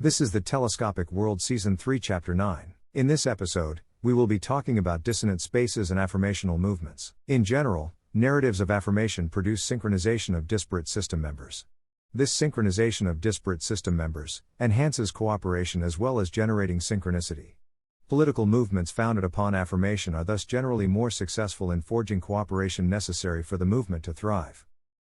This is the Telescopic World Season 3 Chapter 9. In this episode, we will be talking about dissonant spaces and affirmational movements. In general, narratives of affirmation produce synchronization of disparate system members. This synchronization of disparate system members enhances cooperation as well as generating synchronicity. Political movements founded upon affirmation are thus generally more successful in forging cooperation necessary for the movement to thrive.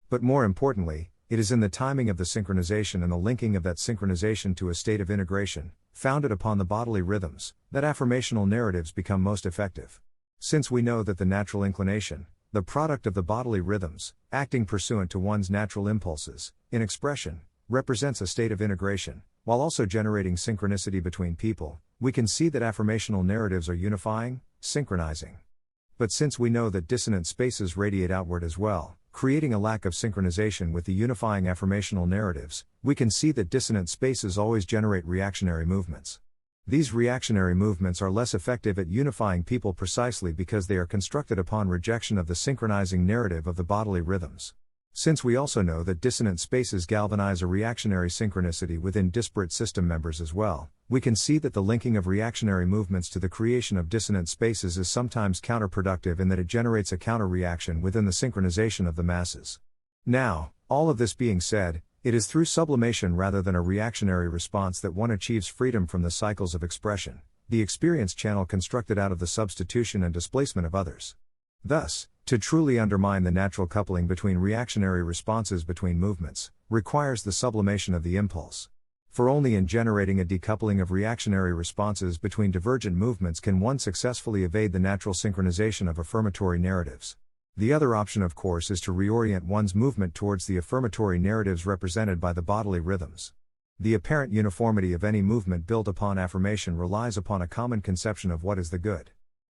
But more importantly, it is in the timing of the synchronization and the linking of that synchronization to a state of integration, founded upon the bodily rhythms, that affirmational narratives become most effective. Since we know that the natural inclination, the product of the bodily rhythms, acting pursuant to one's natural impulses, in expression, represents a state of integration, while also generating synchronicity between people, we can see that affirmational narratives are unifying, synchronizing. But since we know that dissonant spaces radiate outward as well, creating a lack of synchronization with the unifying affirmational narratives, we can see that dissonant spaces always generate reactionary movements. These reactionary movements are less effective at unifying people precisely because they are constructed upon rejection of the synchronizing narrative of the bodily rhythms. Since we also know that dissonant spaces galvanize a reactionary synchronicity within disparate system members as well, we can see that the linking of reactionary movements to the creation of dissonant spaces is sometimes counterproductive in that it generates a counter-reaction within the synchronization of the masses. Now, all of this being said, it is through sublimation rather than a reactionary response that one achieves freedom from the cycles of expression, the experience channel constructed out of the substitution and displacement of others. Thus, to truly undermine the natural coupling between reactionary responses between movements, requires the sublimation of the impulse. For only in generating a decoupling of reactionary responses between divergent movements can one successfully evade the natural synchronization of affirmatory narratives. The other option, of course, is to reorient one's movement towards the affirmatory narratives represented by the bodily rhythms. The apparent uniformity of any movement built upon affirmation relies upon a common conception of what is the good.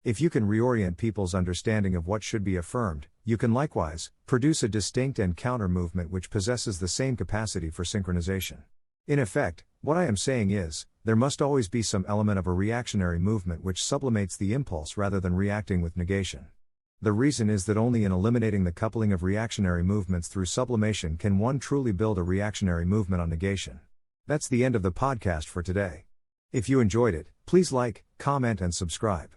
If you can reorient people's understanding of what should be affirmed, you can likewise produce a distinct and counter movement which possesses the same capacity for synchronization. In effect, what I am saying is, there must always be some element of a reactionary movement which sublimates the impulse rather than reacting with negation. The reason is that only in eliminating the coupling of reactionary movements through sublimation can one truly build a reactionary movement on negation. That's the end of the podcast for today. If you enjoyed it, please like, comment and subscribe.